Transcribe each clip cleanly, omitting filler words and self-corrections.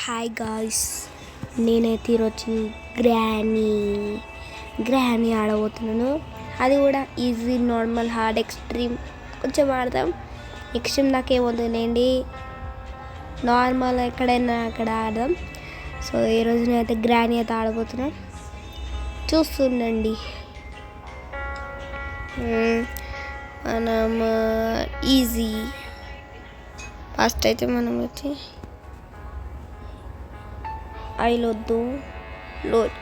Hi guys, నేనైతే ఈరోజు granny ఆడబోతున్నాను. అది కూడా ఈజీ, నార్మల్, హార్డ్, ఎక్స్ట్రీమ్ కొంచెం ఆడదాం. ఎక్స్ట్రీమ్ నాకేమవుతుందండి, నార్మల్ ఎక్కడైనా అక్కడ ఆడదాం. సో ఈరోజు నేనైతే గ్రానీ అయితే ఆడబోతున్నాను, చూస్తుండండి. మనం ఈజీ ఫస్ట్ అయితే మనం వచ్చి ఐలొద్దు లోడ్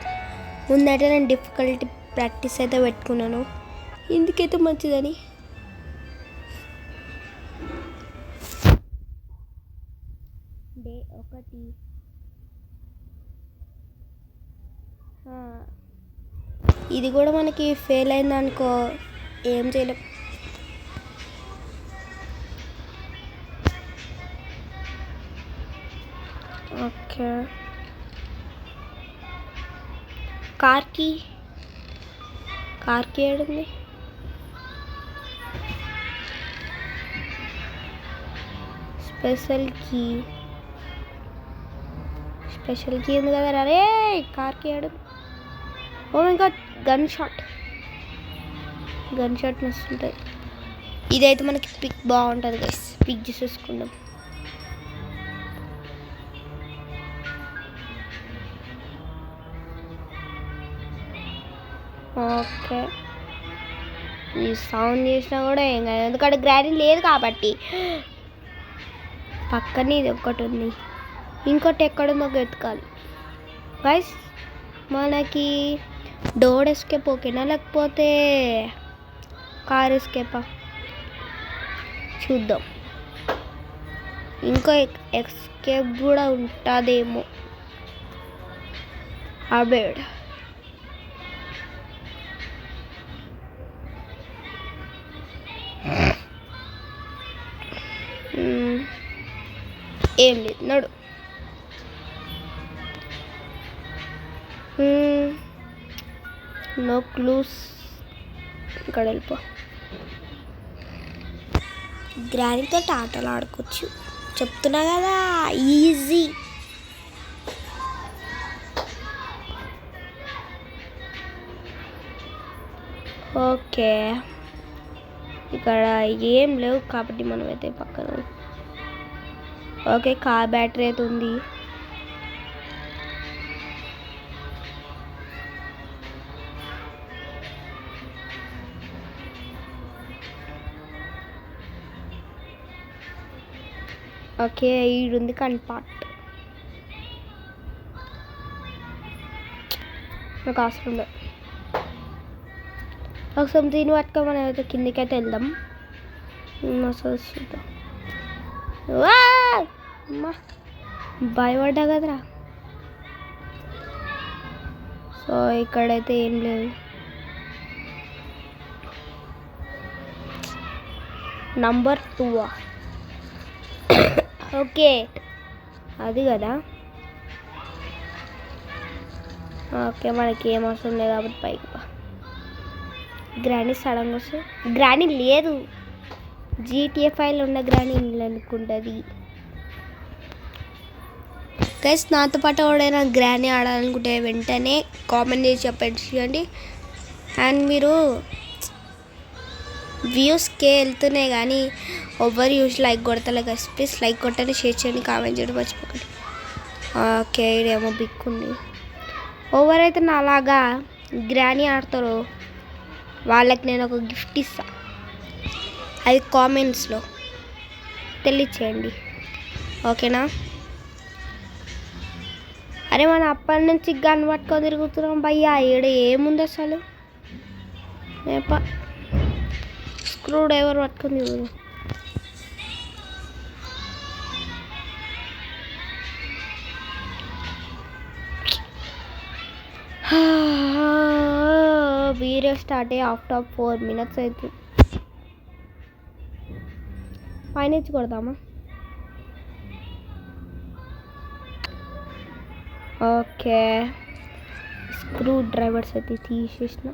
ముందైతే నేను డిఫికల్టీ ప్రాక్టీస్ అయితే పెట్టుకున్నాను, ఎందుకైతే మంచిదని. డే 1 ఇది కూడా మనకి ఫెయిల్ అయిందనుకో ఏం చేయలేం. ఓకే, కార్కి ఏడుంది? స్పెషల్ కీ ఉంది కదా. అరే కార్కి ఏడు. Oh my god, gun shot వస్తుంటుంది. ఇదైతే మనకి పిక్ బాగుంటుంది గైస్, పిక్ చేసేసుకుందాం. ఓకే, ఈ సౌండ్ చేసినా కూడా ఏం కాదు, ఎందుకంటే గ్రానీ లేదు కాబట్టి. పక్కనే ఇది ఒక్కటి ఉంది, ఇంకోటి ఎక్కడుందో వెతకాలి గైస్. మనకి డోర్ ఎస్కేప్ ఓకేనా, లేకపోతే కార్ ఎస్కేపా చూద్దాం. ఇంకో ఎస్కేప్ కూడా ఉంటుందేమో. అబేడ్ ఏం లేదు, నడు. నో క్లూస్, ఇక్కడ వెళ్ళిపో. గ్రానీతో ఆటలు ఆడుకోవచ్చు, చెప్తున్నా కదా, ఈజీ. ఓకే, ఇక్కడ ఏం లేవు కాబట్టి మనమైతే పక్కన. ఓకే, కార్ బ్యాటరీ అయితే ఉంది. ఓకే, ఈడుంది కానీ పార్ట్ నాకు అవసరం లేదు. ఒకసారి దీన్ని పట్టుకో, మనం అయితే కిందికి అయితే వెళ్దాం. చూద్దాం. అమ్మా భయపడ్డా కదరా. సో ఇక్కడైతే ఏం లేదు. నంబర్ 2. ఓకే, అది కదా. ఓకే, మనకి ఏం అవసరం లేదు కాబట్టి పైకి. గ్రానీ సడన్గా వస్తే, గ్రానీ లేదు, GTA 5లో ఉన్న గ్రానీ అనుకుంటుంది గైస్. నాతో పాటు ఎవడైనా గ్రానీ ఆడాలనుకుంటే వెంటనే కామెంట్ చేసి చెప్పండి. అండ్ మీరు వ్యూస్కే వెళ్తున్నాయి కానీ ఓవర్ యూస్ లైక్ కొడతలే గైస్. ప్లీజ్ లైక్ కొట్టండి, షేర్ చేయండి, కామెంట్ చేయడం మర్చిపోకండి. ఓకే, ఇదేమో బిక్ ఉంది. ఎవరైతే నా అలాగా గ్రానీ ఆడతారో వాళ్ళకి నేను ఒక గిఫ్ట్ ఇస్తా, అది కామెంట్స్లో తెలియచేయండి, ఓకేనా? అరే మన అప్పటి నుంచి గన్ పట్టుకొని తిరుగుతున్నాం భయ్యా. ఈడ ఏముంది అసలు? స్క్రూ డ్రైవర్ పట్టుకొని తిరుగుతున్నాం. వీడియో స్టార్ట్ అయ్యి ఆఫ్టర్ 4 minutes అవుతుంది. పైన ఇచ్చి కొడదామా? ఓకే, స్క్రూ డ్రైవర్స్ అయితే తీసేసిన.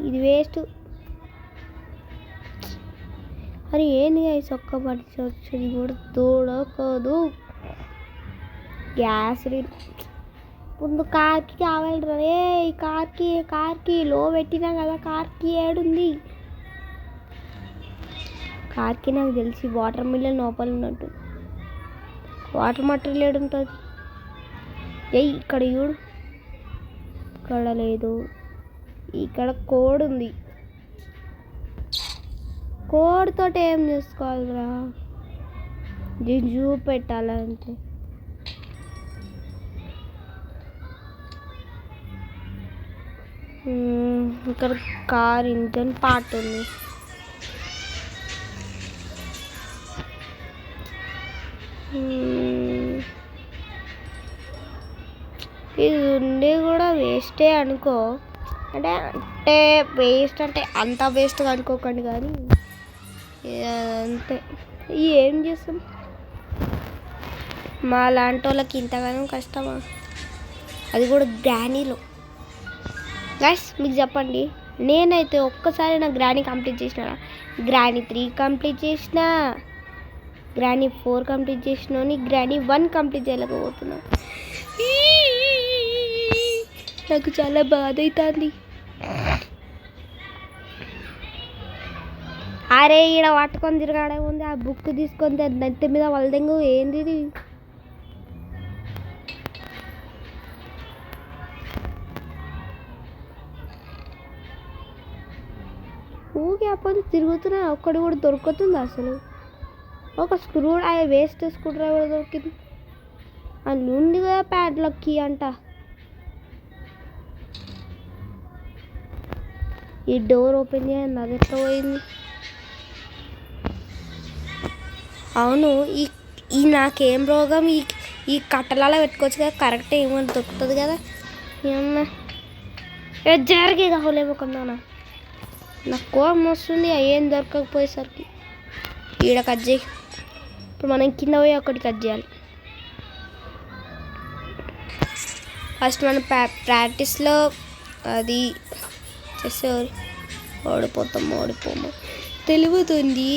ఇది వేస్ట్. అరే ఏంది గైస్ ఒక్క మనిషి వచ్చేది కూడా దొరకదు. గ్యాస్ ముందు కార్కి కావాలి రే. కార్కి లో పెట్టినా కదా, కార్కి ఏడుంది? కార్కి నాకు తెలిసి వాటర్ మిల్లన్ లోపల ఉన్నట్టు. వాటర్ మోటార్ ఏడుంటుంది? ఇక్కడ చూడు, ఇక్కడ లేదు. ఇక్కడ కోడ్ ఉంది. కోడ్ తోటి ఏం చేసుకోవాలిరా? దీన్ని చూపెట్టాలంటే ఇక్కడ కార్ ఇంజన్ పార్ట్ ఉంది. ఇది ఉండి కూడా వేస్టే అనుకో. అంటే వేస్ట్ అంటే అంత వేస్ట్గా అనుకోకండి, కానీ అంతే. ఏం చేస్తాం, మా లాంటి వాళ్ళకి ఇంతగానో కష్టమా? అది కూడా గ్రానీలో. గైస్ మీకు చెప్పండి, నేనైతే ఒక్కసారి నా గ్రానీ కంప్లీట్ చేసిన, గ్రానీ 3 కంప్లీట్ చేసిన, గ్రానీ 4 కంప్లీట్ చేసిన, గ్రానీ 1 కంప్లీట్ చేయలేకపోతున్నా. నాకు చాలా బాధ అవుతుంది. అరే ఈడ పట్టుకొని తిరగాడే ఉంది. ఆ బుక్ తీసుకొని నెత్తి మీద వలదెంగు. ఏంది ఇది? ఊకే అప్పుడు తిరుగుతున్నా, ఒక్కడు కూడా దొరుకుతుంది అసలు. ఒక స్క్రూ వేస్ట్ స్క్రూ డ్రైవర్ దొరికింది. అది ఉంది కదా ప్యాడ్లాక్ కీ అంట. ఈ డోర్ ఓపెన్ చేయండి, అది ఎట్లా పోయింది? అవును, ఈ నాకేం రోగం? ఈ కట్టలాల పెట్టుకోవచ్చు కదా, కరెక్ట్ ఏమైనా దొరుకుతుంది కదా. ఏమన్నా జరిగే కావలేమోకున్నా, నాకు కోపం వస్తుంది ఏం దొరకకపోయేసరికి. ఈడ కట్ చేయి. ఇప్పుడు మనం కింద పోయి ఒకటి కట్ చేయాలి. ఫస్ట్ మనం ప్రాక్టీస్లో అది చేసే ఓడిపోము తెలుగుతుంది.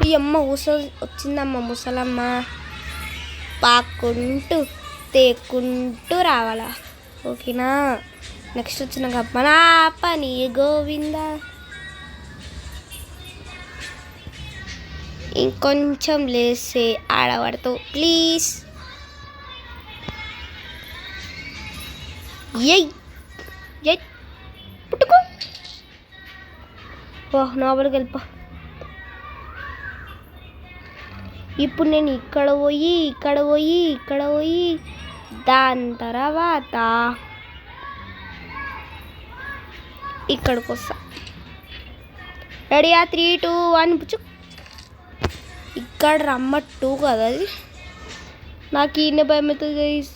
ఈ అమ్మ వచ్చిందమ్మ ముసలమ్మ. పాక్కుంటూ తేక్కుంటూ రావాలా, ఓకేనా? నెక్స్ట్ వచ్చినాక మన పని గోవింద. ఇంకొంచెం లేసే ఆడవాడుతో ప్లీజ్. పుట్టుకో. ఓహ్ లోపలికి వెళ్ళిపో. ఇప్పుడు నేను ఇక్కడ పోయి దాని తర్వాత ఇక్కడికి వస్తా. రెడీయా? 3, 2, 1 పుచ్చు. ఇక్కడ రమ్మట్టు కదా అది. నాకు ఈయన భయం అవుతుంది గైస్.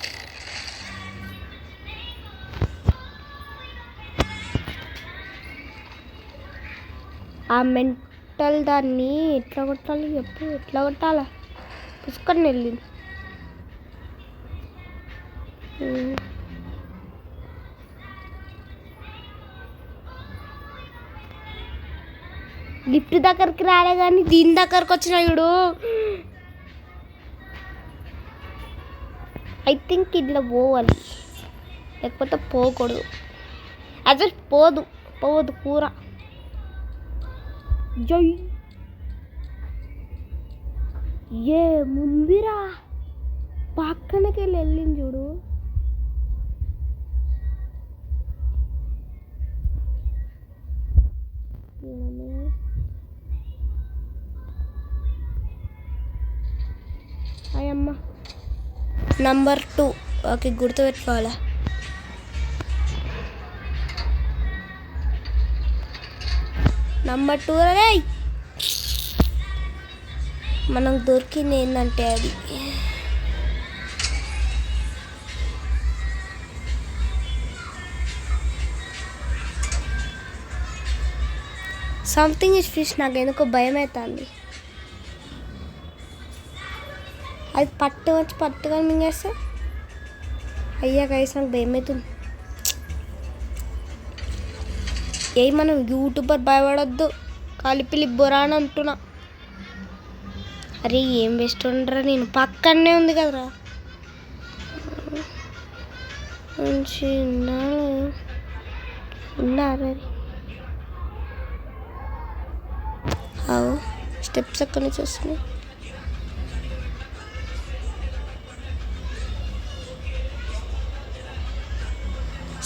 ఆ మెంటల్ దాన్ని ఎట్లా కొట్టాలి చెప్పు? ఎట్లా కొట్టాలా? పుష్కర్ వెళ్ళింది. లిఫ్ట్ దగ్గరికి రాలే కానీ దీని దగ్గరకు వచ్చిన చూడు. ఐ థింక్ ఇట్లా పోవాలి, లేకపోతే పోకూడదు. అసలు పోవద్దు కూర. జై ఏ ముందిరా, పక్కనకి వెళ్ళింది చూడు. అయ్యమ్మ నంబర్ 2. ఓకే, గుర్తుపెట్టుకోవాలా. నంబర్ 2 రే. మనకు దొరికింది ఏంటంటే అది సంథింగ్ ఇస్ ఫిష్. నాకు ఎందుకో భయం అవుతుంది. అది పట్టుకొని మింగేస్తే అయ్యా గైస్ నాకు భయం అవుతుంది. ఏ మనం యూట్యూబర్ భయపడొద్దు కలిపిలి బొరా అని అంటున్నా. అరే ఏం బెస్ట్ ఉండరా, నేను పక్కనే ఉంది కదరా. మంచి ఉన్నారు స్టెప్స్ ఎక్కడి నుంచి వస్తున్నాయి.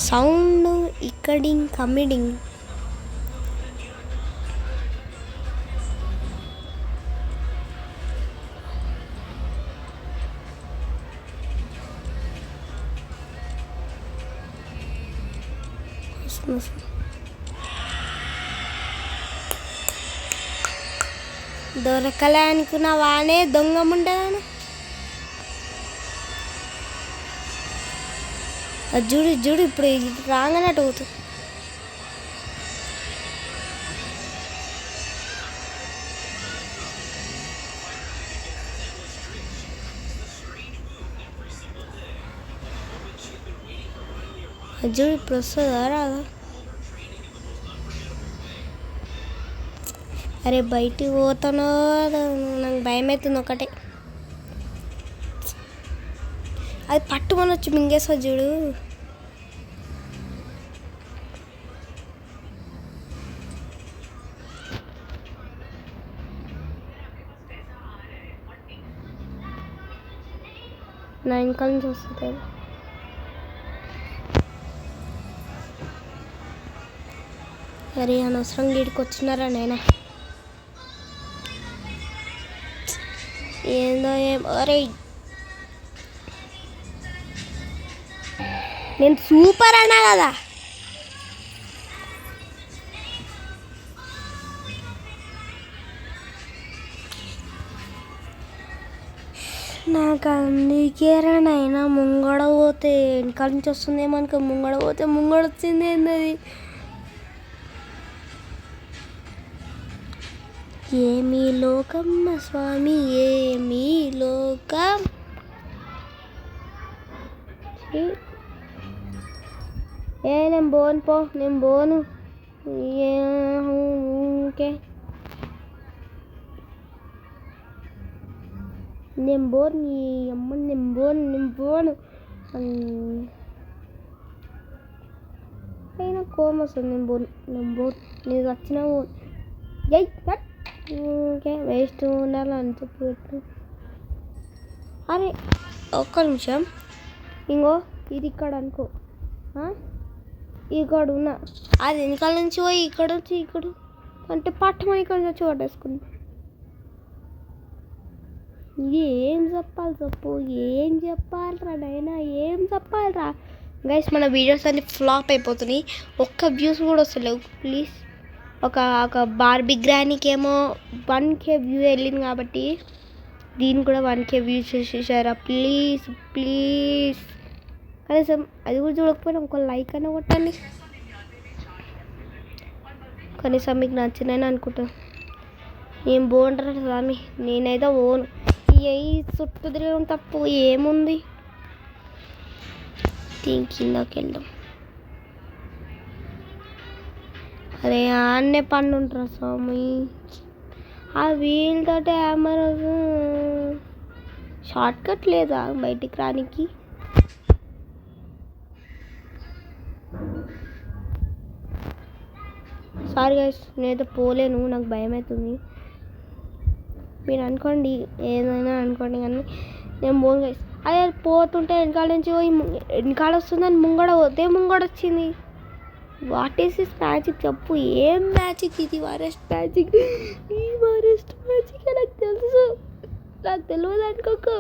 సౌండ్ ఇక్కడింగ్ కమిడింగ్. దొరకలే అనుకున్నా వానే దొంగముండదాను. చూడు చూడు ఇప్పుడు రాగానే అటు పోతుంది. చూడు ఇప్పుడు వస్తుందా రాదా. అరే బయటికి పోతానో నాకు భయం అవుతుంది ఒకటే. అది పట్టుకొని వచ్చి మింగేస్తా చూడు. నా ఇంకా నుంచి వస్తుంది. అరే అనవసరం గీడికి వచ్చినారా నైనా. ఏందో అరే నేను సూపర్ అన్నా కదా. నాకు అందుకేరానైనా ముంగడ పోతే వెనకాల నుంచి వస్తుందేమో అనుకో. ముంగడ పోతే ముంగడ వచ్చింది ఏంది. ఏమీ లోకమ్మ స్వామి ఏమీ లోకం. నేను పోను పో, నేను పోను. ఓకే నేను పోను, నీ అమ్మ నేను పోను అయినా కోపం వస్తుంది. నేను పోను నీకు వచ్చినా పోను. ఓకే వేస్ట్ ఉండాలని చెప్పి పెట్టు. అరే ఒక్క నిమిషం, ఇంకో ఇది ఇక్కడ అనుకో. ఇక్కడ ఉన్నా అది వెనకాల నుంచి పోయి ఇక్కడ వచ్చి ఇక్కడ అంటే పట్టమని ఇక్కడ నుంచి పట్టేసుకుంది. ఏం చెప్పాలి చెప్పు, ఏం చెప్పాలిరా నైనా, ఏం చెప్పాలిరా. గైస్ మన వీడియోస్ అన్ని ఫ్లాప్ అయిపోతున్నాయి, ఒక్క వ్యూస్ కూడా వస్తలేవు. ప్లీజ్ ఒక బార్బీ గ్రానీకి ఏమో 1K వ్యూ వెళ్ళింది కాబట్టి దీన్ని కూడా 1K వ్యూస్ చేసేసారా. ప్లీజ్ ప్లీజ్ కనీసం అది కూడా చూడకపోయినా ఒక లైక్ అయినా కొట్టండి. కనీసం మీకు నచ్చినని అనుకుంటాను. ఏం బాగుంటారా స్వామి, నేనైతే ఓను. ఏ చుట్టూ తిరగడం తప్పు ఏముంది. దీని కిందకి వెళ్దాం. అరే ఆన్నే పన్ను ఉంటారా స్వామి. ఆ వీళ్ళతో ఏమన్నా షార్ట్ కట్ లేదా బయటికి రానికి. సారీ గైస్ నేనైతే పోలేను, నాకు భయం అవుతుంది. మీరు అనుకోండి ఏదైనా అనుకోండి కానీ నేను పోను గైస్. అదే పోతుంటే వెనకాల నుంచి పోయి వెనకాల వస్తుందని ముంగడ పోతే ముంగడ వచ్చింది. వాట్ ఈస్ దిస్ మ్యాజిక్ చెప్పు, ఏం మ్యాజిక్ ఇది. వరెస్ట్ మ్యాజిక్, ఈ వరెస్ట్ మ్యాజిక్ నాకు తెలుసు. నాకు తెలియదు అనుకోకు.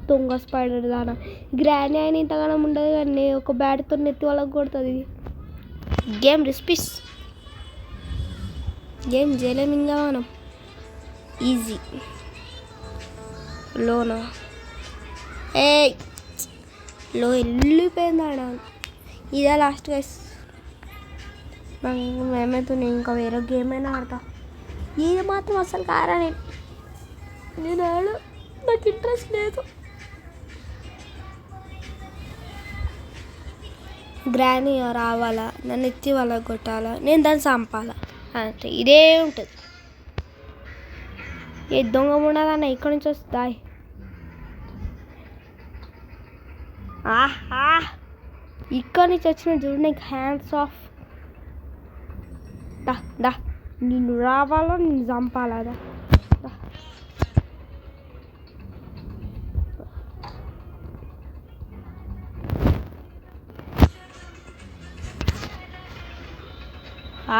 దొంగ స్పైడర్ దానా గ్రానీ అయిన ఇంతగానం ఉండదు కానీ ఒక బ్యాట్తో నెత్తి వాళ్ళకి కొడుతుంది. ఇది గేమ్ రిస్పిస్ గేమ్ చేయలేము ఇంకా మనం. ఈజీ లోనా ఏ లో వెళ్ళిపోయింది ఆడ. ఇదే లాస్ట్ గైస్. మేమైతే నేను ఇంకా వేరే గేమ్ అయినా ఆడతా. ఇది మాత్రం అసలు కారా నేను ఆడ, నాకు ఇంట్రెస్ట్ లేదు. గ్రానీ రావాలా, నన్ను ఎత్తి వాళ్ళ కొట్టాలా, నేను దాన్ని చంపాలా, అంటే ఇదే ఉంటుంది. ఏ దొంగ ఉండదన్న ఇక్కడి నుంచి వస్తాయి. ఆహా, ఇక్కడి నుంచి వచ్చిన చూడు, నీకు హ్యాండ్స్ ఆఫ్. దా దా, నిన్ను రావాలో నిన్ను చంపాలా? దా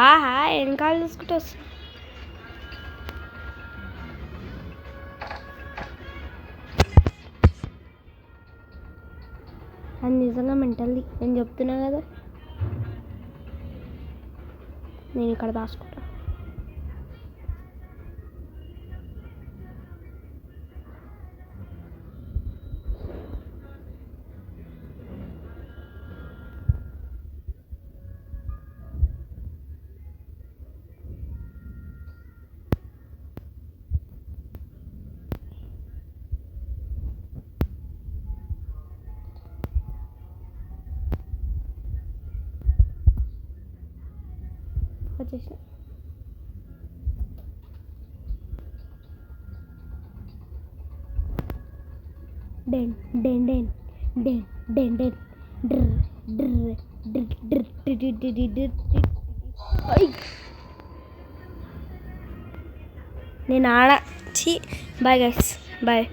ఆహా, వెనకాల చూసుకుంటూ వస్తా. అది నిజంగా మెంటల్ది, నేను చెప్తున్నా కదా. నేను ఇక్కడ దాచుకుంటా. వచ్చేసిన. డెన్ డెన్ డెన్ డెన్ డెన్ డెన్ డ్ర్ డ్ర్ డ్ర్ డ్ర్ డి డి డి డి. నేను ఆడ. Bye guys, bye.